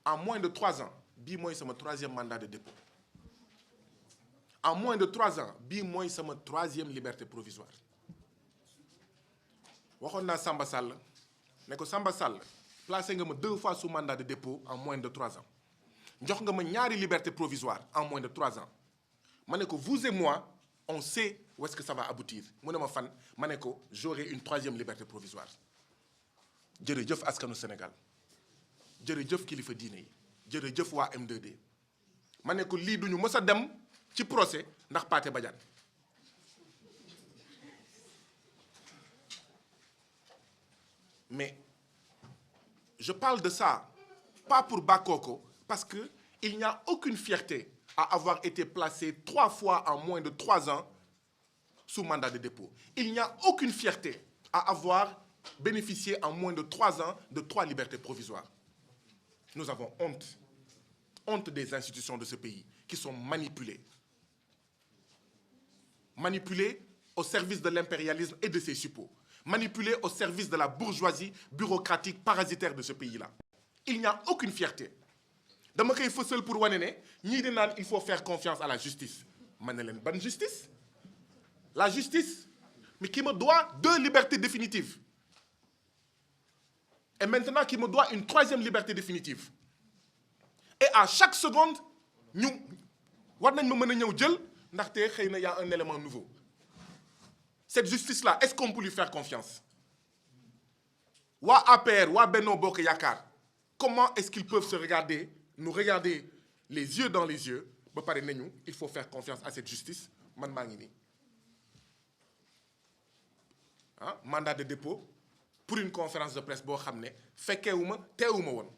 en moins de 3 ans bii mooy sama 3e mandat de dépôt en moins de 3 ans bii mooy sama 3e liberté provisoire waxoon naa Samba Sall ne ko Samba Sall placé nga ma 2 fois sous mandat de dépôt en moins de 3 ans jox nga ma ñaari liberté provisoire en moins de 3 ans ma ne ko vous et moi on sait où est-ce que ça va aboutir mu ne ma fan ma ne ko j'aurai une 3e liberté provisoire jërëjëf askanu Sénégal jërëjëf kilifa diine yi jërëjëf waa M2D ma ne ko lii duñu mës a dem ci procès ndax Pathé Badiane mais je parle de ça pas pour Bakoko parce que il n'y a aucune fierté à avoir été placé 3 fois en moins de 3 ans sous mandat de dépôt. Il n'y a aucune fierté à avoir bénéficié en moins de 3 ans de 3 libertés provisoires. Nous avons honte des institutions de ce pays qui sont manipulées au service de l'impérialisme et de ses suppôts, manipulées au service de la bourgeoisie bureaucratique parasitaire de ce pays-là. Il n'y a aucune fierté. dama koy fësal pour wane ne ñii di naan il faut faire confiance à la justice ma ne leen ban justice la justice mais qui me doit 2 libertés définitives et maintenant qui me doit une 3e liberté définitive et à chaque seconde ñu war nañ ma mën a ñëw jël ndaxte xëy na y a un élément nouveau cette justice-là est-ce qu'on peut lui faire confiance waa APR waa Benno Bokk Yaakaar comment est-ce qu'ils peuvent nous regarder les yeux dans les yeux ba pare nañu il faut faire confiance à cette justice man maa ngi nii mandat de dépôt pour une conférence de presse boo xam ne fekkeewuma teewuma woon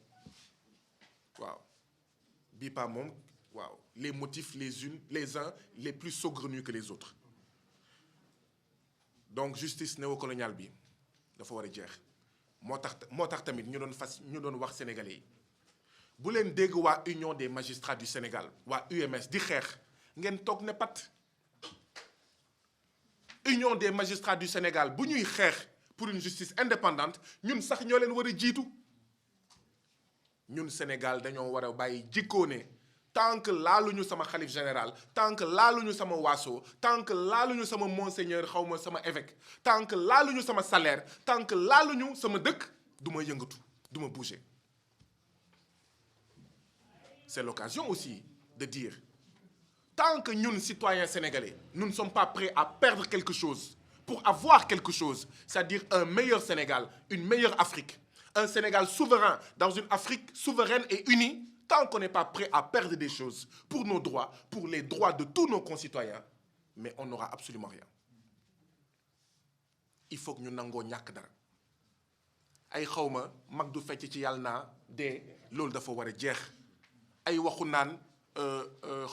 waaw bii pas moom waaw les motifs les uns les plus saugrenus que les autres donc justice néocoloniale bi dafa war a jeex moo tax tamit ñu doon wax sénégalais yi bu leen dégg waa Union des magistrats du Sénégal waa UMS di xeex ngeen toog ne pat Union des magistrats du Sénégal bu ñuy xeex pour une justice indépendante ñun sax ñoo leen war a jiitu ñun Sénégal dañoo war a bàyyi jikkoo ne tant que laaluñu sama xalif général tant que laaluñu sama waaso tant que laaluñu sama monseigneur xawma sama évêque tant que laaluñu sama salaire tant que laaluñu sama dëkk du ma yëngatu du ma bouger. C'est l'occasion aussi de dire tant que ñun citoyens sénégalais nous ne sommes pas prêts à perdre quelque chose pour avoir quelque chose, c'est-à-dire un meilleur Sénégal, une meilleure Afrique, un Sénégal souverain dans une Afrique souveraine et unie, tant qu'on n'est pas prêt à perdre des choses pour nos droits, pour les droits de tous nos concitoyens, mais on n'aura absolument rien. Il faut que ñu nangoo ñàkk dara ay xawma mag du fecc ci yàlla naa de loolu dafa war a jeex ay waxu naan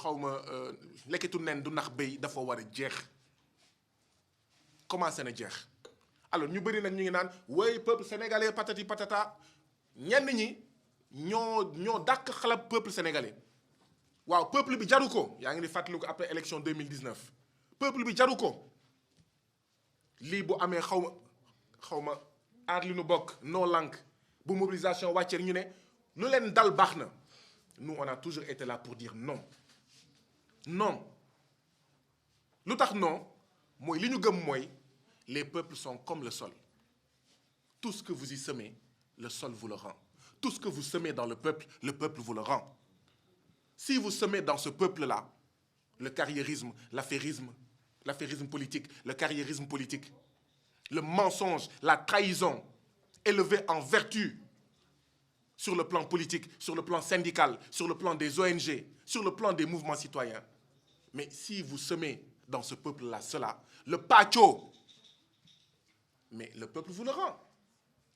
xawma lekkitu nen du nax béy dafa war a jeex commencé na jeex alors ñu bëri nag ñu ngi naan way peuple sénégalais patati patata ñenn ñi ñoo dàq xalab peuple sénégalais waaw peuple bi jaru ko yaa ngi ni fàttaliku ko après élection 2019 peuple bi jaru ko lii bu amee xawma aar li nu bokk noo lànk bu mobilisation wàcceer ñu ne lu leen dal baax na nous on a toujours été là pour dire non non lu tax non mooy li ñu gëm mooy les peuples sont comme le sol tout ce que vous y semez le sol vous le rend tout ce que vous semez dans le peuple vous le rend si vous semez dans ce peuple-là le carriérisme l'affairisme politique le carriérisme politique le mensonge la trahison élevé en vertu sur le plan politique, sur le plan syndical, sur le plan des ONG, sur le plan des mouvements citoyens. Mais si vous semez dans ce peuple-là cela, le pacho, mais le peuple vous le rend.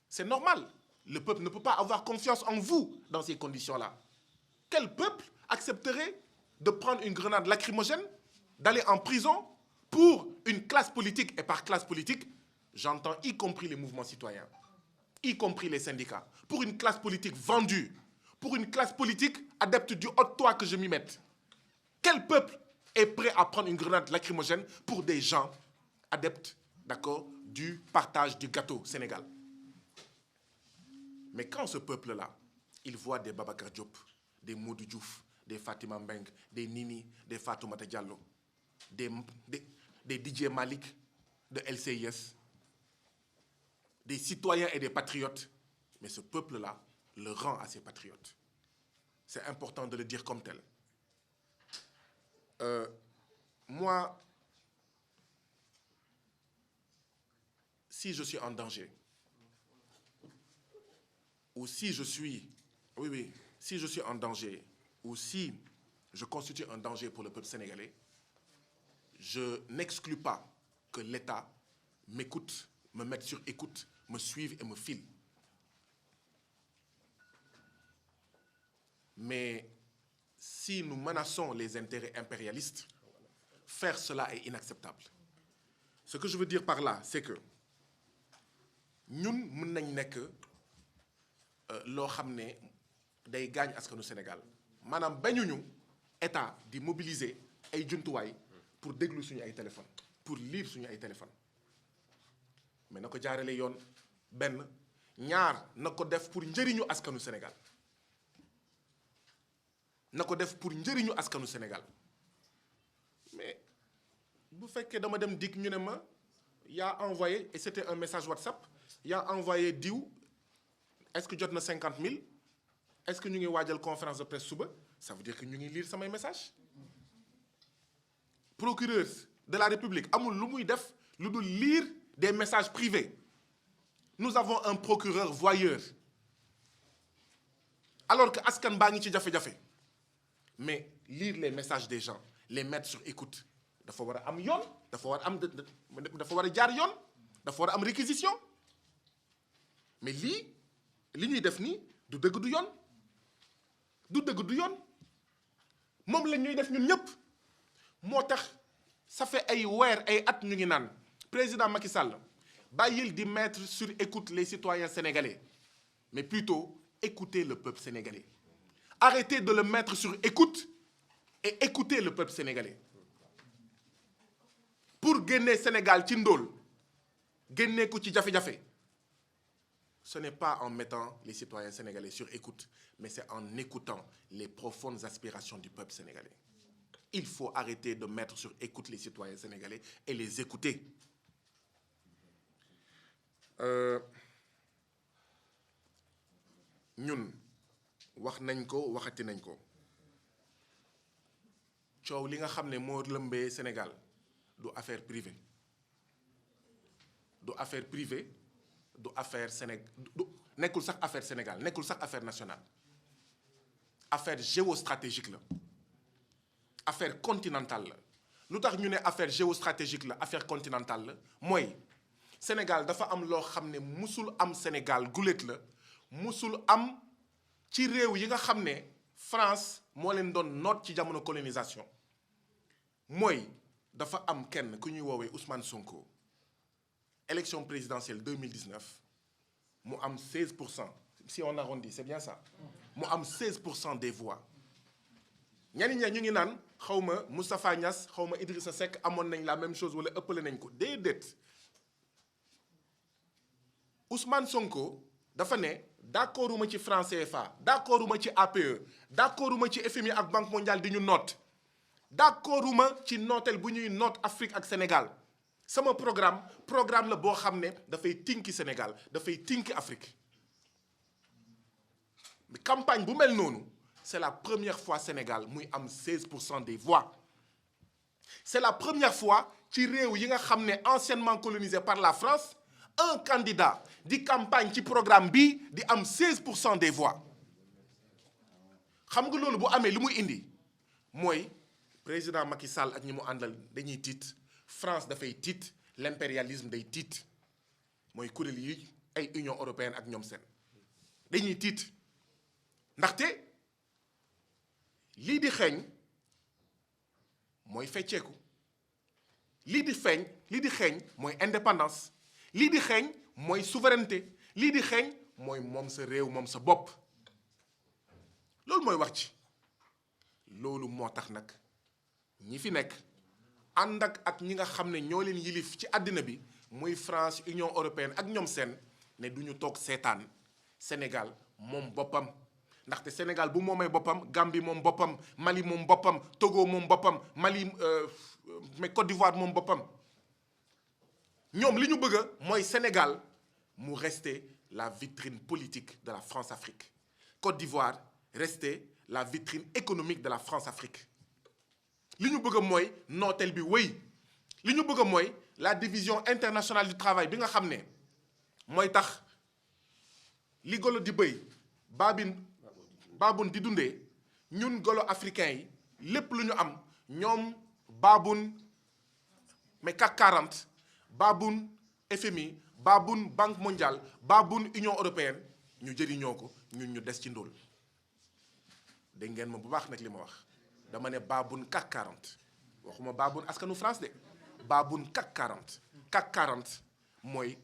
C'est normal. Le peuple ne peut pas avoir confiance en vous dans ces conditions-là. Quel peuple accepterait de prendre une grenade lacrymogène, d'aller en prison pour une classe politique, et par classe politique, j'entends y compris les mouvements citoyens, y compris les syndicats, pour une classe politique vendue, pour une classe politique adepte du haut de toi que je m'y mette. Quel peuple est prêt à prendre une grenade lacrymogène pour des gens adeptes, d'accord, du partage du gâteau Sénégal? Mais quand ce peuple-là ils voient des Babacar Diop, des Modou Diouf, des Fatima Mbeng, des Nini, des Fatoumata Diallo, des DJ Malik de LCIS, des citoyens et des patriotes. Mais ce peuple-là le rend à ses patriotes. C'est important de le dire comme tel. Moi, si je suis en danger, ou si je suis, si je suis en danger, ou si je constitue un danger pour le peuple sénégalais, je n'exclus pas que l'État m'écoute, me mette sur écoute, me suive et me file. Mais si nous menaçons les intérêts impérialistes, faire cela est inacceptable. Ce que je veux dire par là, c'est que ñun mën nañ nekk loo xam ne day gaañ askanu Sénégal maanaam bañuñu état di mobiliser ay jumtuwaay pour déglu suñu ay téléphone pour lire suñu ay téléphone mais na ko jaarale yoon benn ñaar na ko def pour njëriñu askanu Sénégal na ko def pour njëriñu askanu Sénégal mais bu fekkee dama dem dikk ñu ne ma yaa envoyé et c'était un message WhatsApp yaa envoyé diw est-ce que jot na 50 000 est-ce que ñu ngi waajal conférence de presse suba ça veut dire que ñu ngi lire samay message procureur de la République amul lu muy def lu dul lire des messages privés nous avons un procureur voyeur alors que askan baa ngi ci jafe-jafe mais lire les messages des gens les mettre sur écoute dafa war a am yoon dafa war a jaar yoon dafa war a am réquisition mais li ñuy def nii du dëgg du yoon du dëgg du yoon moom la ñuy def ñun ñëpp moo tax ça fait ay weer ay at ñu ngi naan président Macky Sall bàyyil di mettre sur écoute les citoyens sénégalais mais plutôt écouter le peuple sénégalais arrêtez de le mettre sur écoute et écoutez le peuple sénégalais pour génne Sénégal ci ndóol génne ko ci jafe-jafe ce n'est pas en mettant les citoyens sénégalais sur écoute mais c'est en écoutant les profondes aspirations du peuple sénégalais. Il faut arrêter de mettre sur écoute les citoyens sénégalais et les écouter. ñun wax nañ ko waxati nañ ko coow li nga xam ne moo lëmbee Sénégal du affaire privée du affaire privée du affaire du nekkul sax affaire Sénégal nekkul sax affaire nationale affaire géostratégique la affaire continentale la lu tax ñu ne affaire géostratégique la affaire continentale la mooy Sénégal dafa am loo xam ne musul am Sénégal guléet la musul am ci réew yi nga xam ne France moo leen doon noot ci jamono colonisation mooy dafa am kenn ku ñuy woowee Ousmane Sonko élection présidentielle 2019 mu am 16% si on arrondit c'est bien ça mu am 16% des voix ñenn ñi ñu ngi naan xawma Moustapha Niass xawma Idrissa Seck amoon nañ la même chose wala ëppale nañ ko déedéet Ousmane Sonko dafa ne d'accorduma ci franc CFA d'accorduma ci APE d'accorduma ci FMI ak Banque mondiale di ñu noot d'accorduma ci nooteel bu ñuy noot Afrique ak Sénégal sama programme la boo xam ne dafay tinki Sénégal dafay tinki Afrique campagne bu mel noonu c'est la première fois Sénégal muy am 16% des voix c'est la première fois ci réew yi nga xam ne anciennement colonisé par la France un candidat di campagne ci programme bi di am 16% des voix xam nga loolu bu amee li muy indi mooy président Macky Sall ak ñi mu àndal dañuy tiit France dafay tiit l'impérialisme day tiit mooy kuréel yi ay Union européenne ak ñoom seen dañuy tiit ndaxte lii di xeeñ mooy fecceeku lii di xeeñ mooy indépendance lii di xeeñ mooy souveraineté lii di xeeñ mooy moom sa réew moom sa bopp loolu mooy wax ci loolu moo tax nag ñi fi nekk ànd ak ñi nga xam ne ñoo leen yilif ci àddina bi muy France Union européenne ak ñoom seen ne duñu toog seetaan Sénégal moom boppam ndaxte Sénégal bu moomee boppam Gambie moom boppam Mali moom boppam Togo moom boppam mais Côte d'Ivoire moom boppam ñoom li ñu bëgg mooy Sénégal mu rester la vitrine politique de la France-Afrique Côte d'Ivoire rester la vitrine économique de la France-Afrique li ñu bëgg mooy nooteel bi wéy li ñu bëgg mooy la division internationale du travail bi nga xam ne mooy tax li golo di bëy baabun di dundee ñun golo africain yi lépp lu ñu am ñoom baabun mais CAC 40 baabun FMI baabun Banque mondiale baabun Union européenne ñu jëriñoo ko ñun ñu des ci ndóol dégg ngeen ma bu baax nag li ma wax dama ne baabun CAC 40 waxuma baabun askanu France de baabun CAC 40 CAC 40 mooy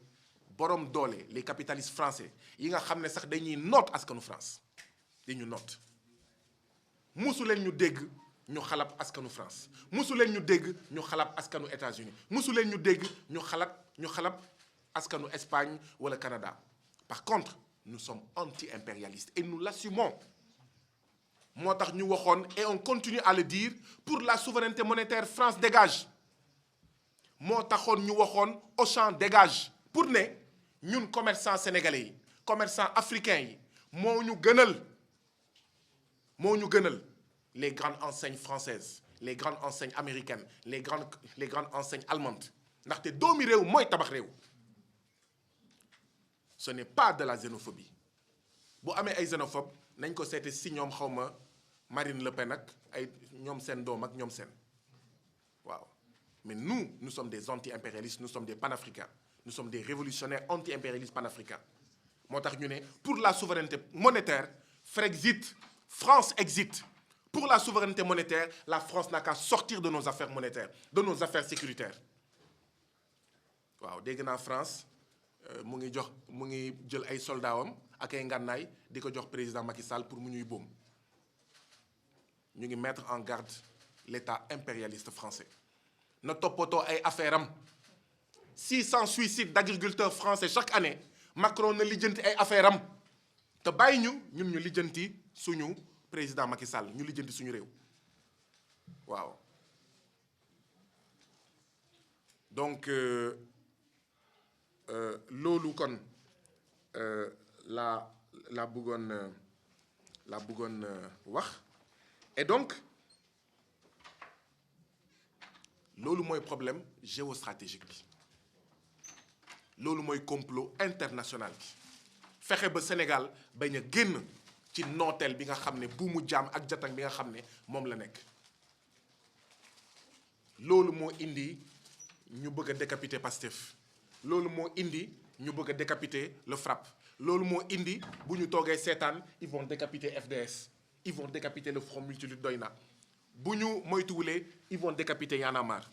borom doole les capitalistes français yi nga xam ne sax dañuy noot askanu France dañu noot musu leen ñu dégg ñu xalab askanu France musu leen ñu dégg ñu xalab askanu États-Unis musu leen ñu dégg ñu xalab askanu Espagne wala Canada par contre nous sommes anti-impérialistes et nous l'assumons moo tax ñu waxoon et on continue à le dire pour la souveraineté monétaire France dégage moo taxoon ñu waxoon Auchan dégage pour ne ñun commerçants sénégalais yi commerçants africains yi moo ñu gënal les grandes enseignes françaises les grandes enseignes américaines les grandes enseignes allemandes ndaxte doomi réew mooy tabax réew ce n'est pas de la xénophobie bu amee ay xénophobe nañ ko seete si ñoom xawma Marine Le Pen ak ay ñoom seen doom ak ñoom seen waaw mais nous sommes des anti-impérialistes nous sommes des panafricains nous sommes des révolutionnaires anti-impérialistes panafricains moo tax ñu ne pour la souveraineté monétaire Frexit France exit pour la souveraineté monétaire la France n'a qu'à sortir de nos affaires monétaires de nos affaires sécuritaires waaw dégg naa France mu ngi jël ay soldaawam ak ay ngànnaay di ko jox président Macky Sall pour mu ñuy boom ñu ngi mettre en garde l'État impérialiste français na toppatoo ay affaire am 600 suicides d'agriculteurs français chaque année Macron na lijjanti ay affaire am te bàyyi ñun ñu lijjanti suñu président Macky Sall ñu lijjanti suñu réew waaw donc loolu kon la bëggoon wax et donc loolu mooy problème géostratégique bi loolu mooy complot international bi fexe ba Sénégal bañ a génn ci nooteel bi nga xam ne buumu jaam ak jatang bi nga xam ne moom la nekk loolu moo indi ñu bëgg a décapiter Pastef loolu moo indi ñu bëgg a décapiter le FRAPP loolu moo indi bu ñu toogee seetaan ils vont décapiter FDS ils vont décapiter le Front Multitude doy na bu ñu moytuwulee ils vont décapiter Y'en a marre